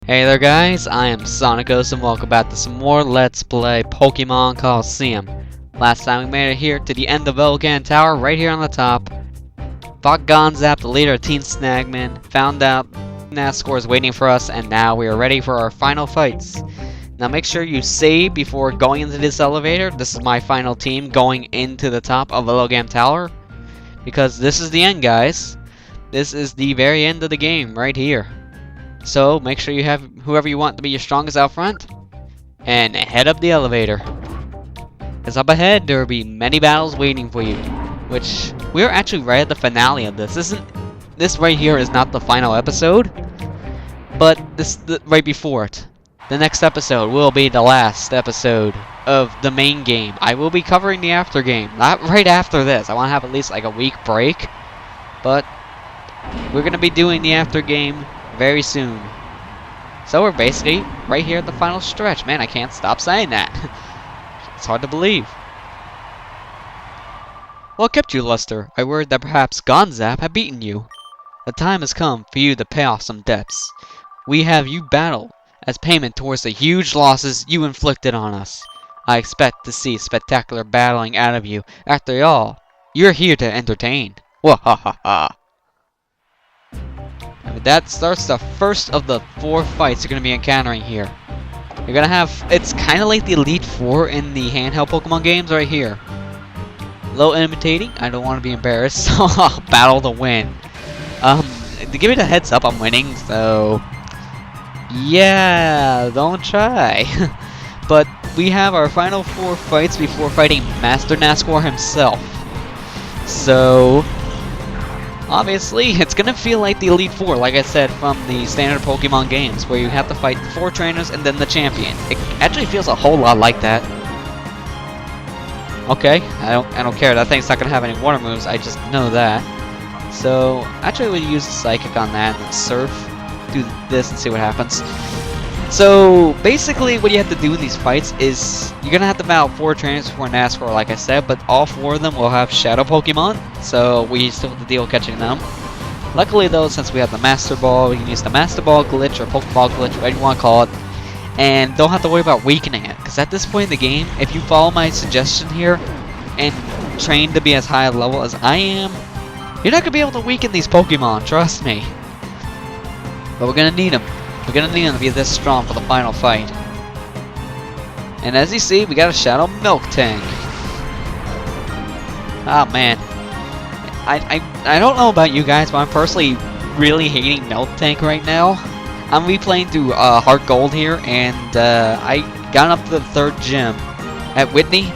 Hey there guys, I am SonicGhost and welcome back to some more Let's Play Pokémon Colosseum. Last time we made it here to the end of Volcan Tower, right here on the top. Fought Gonzap, the leader of Team Snagman, found out Nascour is waiting for us, and now we are ready for our final fights. Now make sure you save before going into this elevator. This is my final team going into the top of Volcan Tower. Because this is the end, guys. This is the very end of the game, right here. So make sure you have whoever you want to be your strongest out front, and head up the elevator. Because up ahead there will be many battles waiting for you, which we're actually right at the finale of this. This right here is not the final episode, but right before it. The next episode will be the last episode of the main game. I will be covering the after game, not right after this. I want to have at least like a week break, but we're gonna be doing the after game very soon. So we're basically right here at the final stretch. Man, I can't stop saying that. It's hard to believe. What kept you, Lester? I worried that perhaps Gonzap had beaten you. The time has come for you to pay off some debts. We have you battle as payment towards the huge losses you inflicted on us. I expect to see spectacular battling out of you. After all, you're here to entertain. Wahahaha. That starts the first of the 4 fights you're going to be encountering here. You're going to have, it's kind of like the Elite Four in the handheld Pokemon games right here. Low imitating, I don't want to be embarrassed, so I'll battle to win. To give it a heads up, I'm winning, so yeah, don't try. But we have our final 4 fights before fighting Master Nascour himself. So obviously, it's gonna feel like the Elite Four, like I said, from the standard Pokemon games, where you have to fight 4 trainers and then the champion. It actually feels a whole lot like that. Okay, I don't care. That thing's not gonna have any water moves. I just know that. So actually, we'll use a Psychic on that and Surf. Do this and see what happens. So basically, what you have to do in these fights is you're gonna have to battle 4 trainers before Nascour, like I said, but all 4 of them will have Shadow Pokemon, so we still have to deal with catching them. Luckily, though, since we have the Master Ball, we can use the Master Ball glitch or Pokeball glitch, whatever you want to call it, and don't have to worry about weakening it. Because at this point in the game, if you follow my suggestion here and train to be as high a level as I am, you're not gonna be able to weaken these Pokemon. Trust me. But we're gonna need them. We're gonna need him to be this strong for the final fight. And as you see, we got a Shadow Milk Tank. Oh man. I don't know about you guys, but I'm personally really hating Milk Tank right now. I'm replaying through Heart Gold here, and I got up to the 3rd gym at Whitney.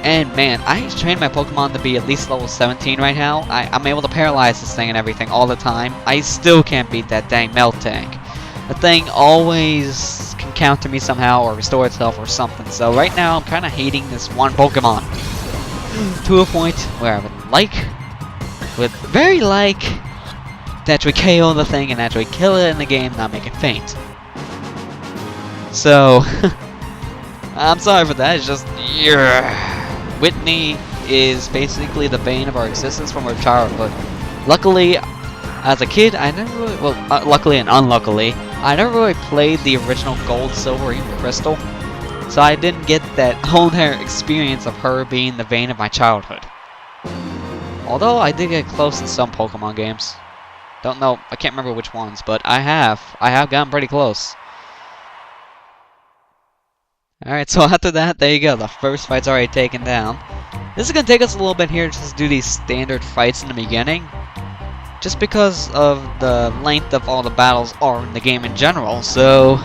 And man, I trained my Pokemon to be at least level 17 right now. I'm able to paralyze this thing and everything all the time. I still can't beat that dang Milk Tank. The thing always can counter me somehow or restore itself or something. So right now I'm kind of hating this one Pokemon. To a point where I would very like to actually KO the thing and actually kill it in the game, not make it faint. So I'm sorry for that, it's just Whitney is basically the bane of our existence from our childhood. Luckily, as a kid, I never really, well, luckily and unluckily, I never really played the original Gold, Silver, or even Crystal, so I didn't get that whole entire experience of her being the bane of my childhood. Although I did get close in some Pokemon games. Don't know, I can't remember which ones, but I have gotten pretty close. Alright, so after that, there you go, the first fight's already taken down. This is gonna take us a little bit here just to do these standard fights in the beginning, just because of the length of all the battles are in the game in general, so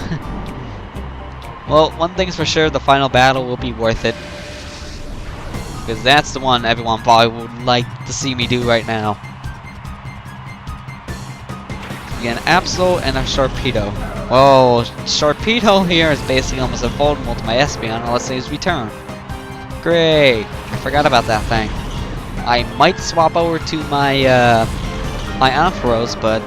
well, one thing's for sure, the final battle will be worth it, because that's the one everyone probably would like to see me do right now. You get an Absol and a Sharpedo. Well, Sharpedo here is basically almost invulnerable to my Espeon unless they use Return. Great! I forgot about that thing. I might swap over to my my Ampharos, but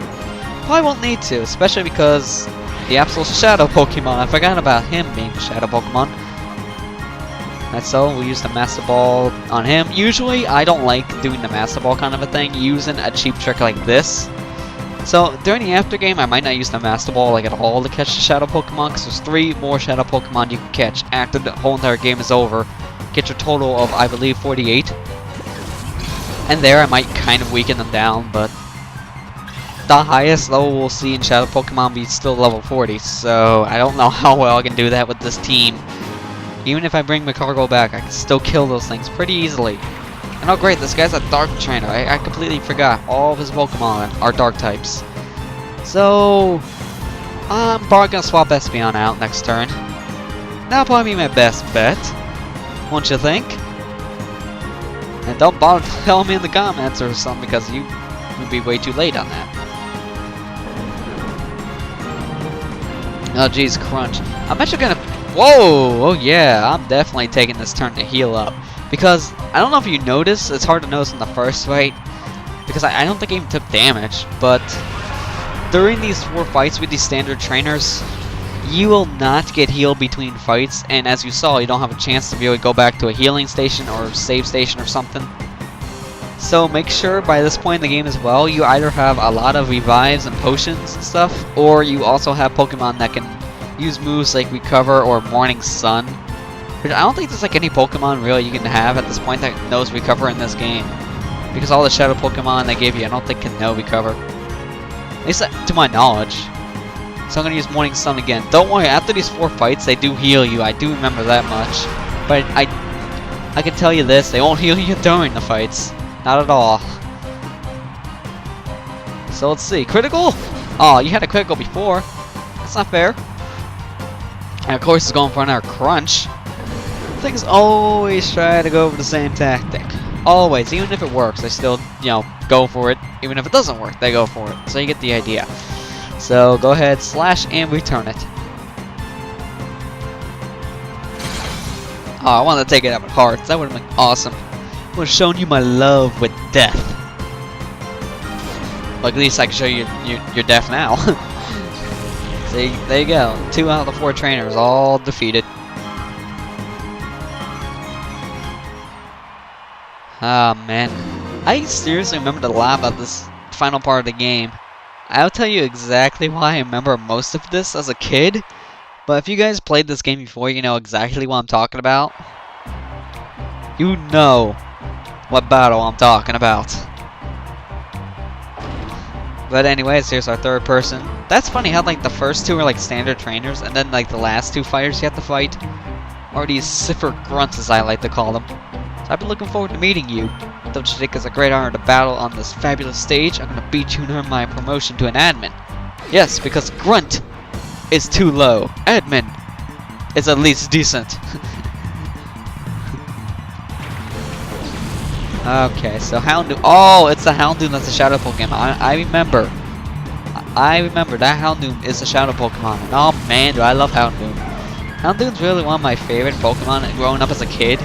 probably won't need to, especially because the Absol Shadow Pokemon, I forgot about him being a Shadow Pokemon. And so we'll use the Master Ball on him. Usually I don't like doing the Master Ball kind of a thing, using a cheap trick like this So during the after game, I might not use the Master Ball like at all to catch the Shadow Pokemon, because there's 3 more Shadow Pokemon you can catch after the whole entire game is over. Get your total of, I believe, 48. And there I might kind of weaken them down, but the highest level we'll see in Shadow Pokemon be still level 40, so I don't know how well I can do that with this team. Even if I bring Macargo back, I can still kill those things pretty easily. And oh great, this guy's a Dark Trainer. I completely forgot all of his Pokemon are Dark types. So, I'm probably going to swap Espeon out next turn. That'll probably be my best bet, won't you think? And don't bother telling me in the comments or something, because you would be way too late on that. Oh geez, Crunch. I'm actually gonna... Whoa! Oh yeah, I'm definitely taking this turn to heal up. Because, I don't know if you noticed, it's hard to notice in the first fight, because I don't think I even took damage, but during these 4 fights with these standard trainers, you will not get healed between fights, and as you saw, you don't have a chance to be able to go back to a healing station or save station or something. So make sure by this point in the game as well, you either have a lot of revives and potions and stuff, or you also have Pokemon that can use moves like Recover or Morning Sun. But I don't think there's like any Pokemon really you can have at this point that knows Recover in this game, because all the Shadow Pokemon they gave you I don't think can know Recover. At least to my knowledge. So I'm going to use Morning Sun again. Don't worry, after these 4 fights they do heal you, I do remember that much. But I can tell you this, they won't heal you during the fights. Not at all. So let's see. Critical? Oh, you had a critical before. That's not fair. And of course, it's going for another Crunch. Things always try to go over the same tactic. Always. Even if it works, they still, you know, go for it. Even if it doesn't work, they go for it. So you get the idea. So go ahead, slash, and return it. Oh, I wanted to take it out with hearts. That would have been awesome. I would have shown you my love with death. Well, at least I can show you your death now. See, there you go. 2 out of the 4 trainers all defeated. Ah, man. I seriously remembered a lot about this final part of the game. I'll tell you exactly why I remember most of this as a kid. But if you guys played this game before, you know exactly what I'm talking about. You know what battle I'm talking about. But anyways, here's our 3rd person. That's funny how like the first 2 are like standard trainers, and then like the last 2 fighters you have to fight are these cipher grunts, as I like to call them. So I've been looking forward to meeting you. Don't you think it's a great honor to battle on this fabulous stage? I'm gonna beat you and earn my promotion to an admin. Yes, because grunt is too low. Admin is at least decent. Okay, so Houndoom. Oh, it's the Houndoom that's a Shadow Pokemon. I remember. I remember that Houndoom is a Shadow Pokemon. And oh man, do I love Houndoom. Houndoom's really one of my favorite Pokemon growing up as a kid.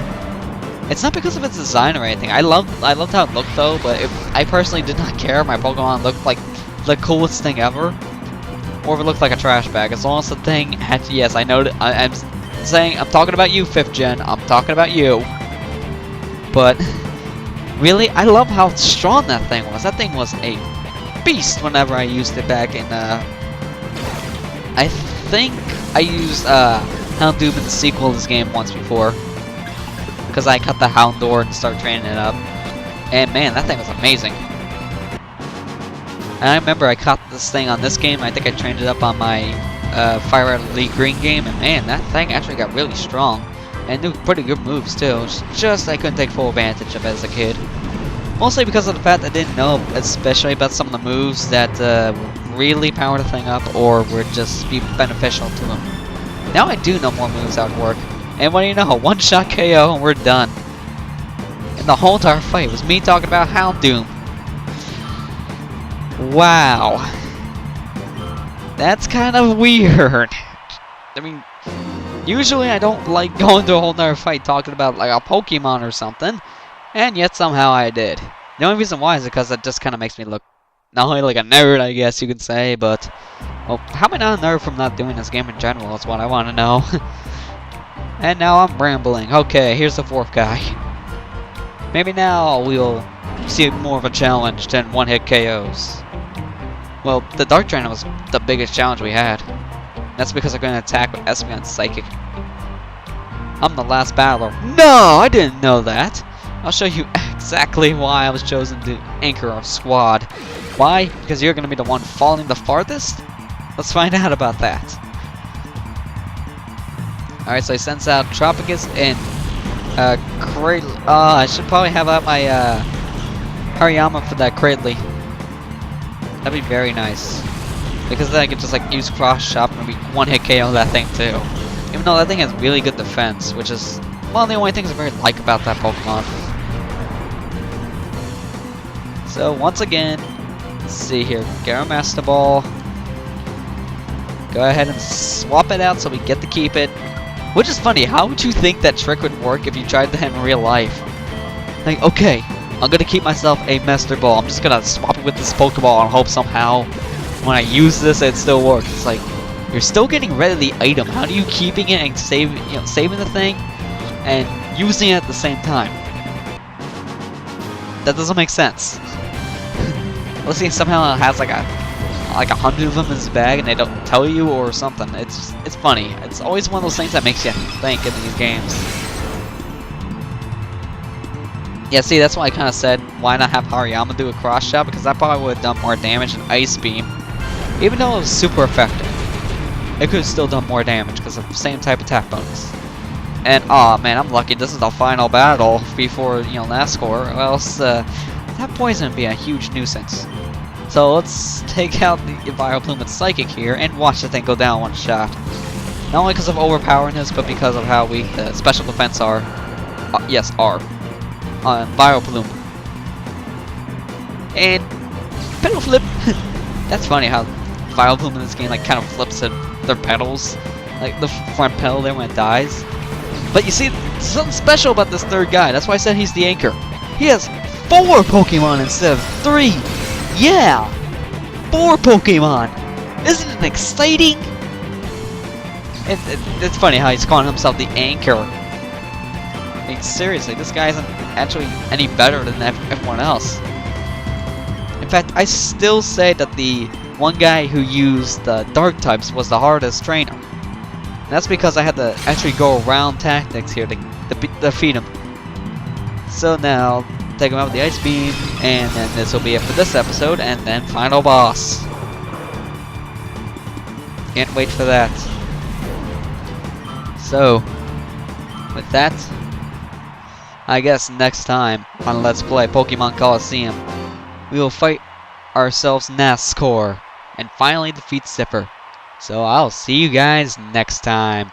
It's not because of its design or anything. I loved how it looked though, but I personally did not care if my Pokemon looked like the coolest thing ever, or if it looked like a trash bag. As long as the thing had, yes, I know that I'm saying, I'm talking about you, 5th gen. I'm talking about you. But really, I love how strong that thing was. That thing was a beast whenever I used it back in, I think I used, Houndoom in the sequel to this game once before. Because I cut the Houndour and started training it up. And man, that thing was amazing. And I remember I caught this thing on this game. I think I trained it up on my Fire Red Elite Green game. And man, that thing actually got really strong. And knew pretty good moves too. It's just I couldn't take full advantage of it as a kid. Mostly because of the fact I didn't know, especially about some of the moves that really power the thing up or would just be beneficial to him. Now I do know more moves that would work. And what do you know? 1-shot KO and we're done. And the whole entire fight was me talking about Houndoom. Wow. That's kind of weird. I mean, usually I don't like going through a whole entire fight talking about like a Pokemon or something. And yet somehow I did. The only reason why is because it just kind of makes me look not only like a nerd, I guess you could say, but well, how am I not a nerd from not doing this game in general is what I want to know. And now I'm rambling. Okay, here's the 4th guy. Maybe now we'll see more of a challenge than 1-hit KOs. Well, the Dark Dragon was the biggest challenge we had. That's because I'm going to attack with Espeon Psychic. I'm the last battler. No, I didn't know that. I'll show you exactly why I was chosen to anchor our squad. Why? Because you're going to be the one falling the farthest? Let's find out about that. Alright, so he sends out Tropicus and Cradley. I should probably have out my Hariyama for that Cradley. That'd be very nice. Because then I could just like use Cross Chop and maybe one-hit KO that thing too. Even though that thing has really good defense, which is one of the only things I really like about that Pokemon. So once again, let's see here, get our Master Ball. Go ahead and swap it out so we get to keep it. Which is funny, how would you think that trick would work if you tried that in real life? Like, okay, I'm gonna keep myself a Master Ball. I'm just gonna swap it with this Pokeball and hope somehow when I use this it still works. It's like, you're still getting rid of the item. How do you keeping it and saving the thing and using it at the same time? That doesn't make sense. Let's see if somehow it has like 100 of them in his bag and they don't tell you or something. It's funny. It's always one of those things that makes you think in these games. Yeah, see, that's why I kind of said why not have Hariyama do a cross shot, because that probably would have done more damage than Ice Beam. Even though it was super effective, it could have still done more damage because of the same type of attack bonus. And aw man, I'm lucky this is the final battle before Nascour, or else that poison would be a huge nuisance. So let's take out the Vileplume with Psychic here and watch the thing go down one shot. Not only because of overpoweringness, but because of how weak the special defense are. Yes, are. On Vileplume. And pedal flip. That's funny how Vileplume in this game like kind of flips their pedals, like the front pedal there when it dies. But you see, there's something special about this third guy. That's why I said he's the anchor. He has 4 Pokemon instead of 3. Yeah, 4 Pokemon. Isn't it exciting? It's funny how he's calling himself the anchor. I mean, seriously, this guy isn't actually any better than everyone else. In fact, I still say that the one guy who used the dark types was the hardest trainer. And that's because I had to actually go around tactics here to defeat him. So now, take him out with the Ice Beam, and then this will be it for this episode, and then final boss. Can't wait for that. So, with that, I guess next time on Let's Play Pokemon Colosseum, we will fight ourselves Nascour and finally defeat Zipper. So I'll see you guys next time.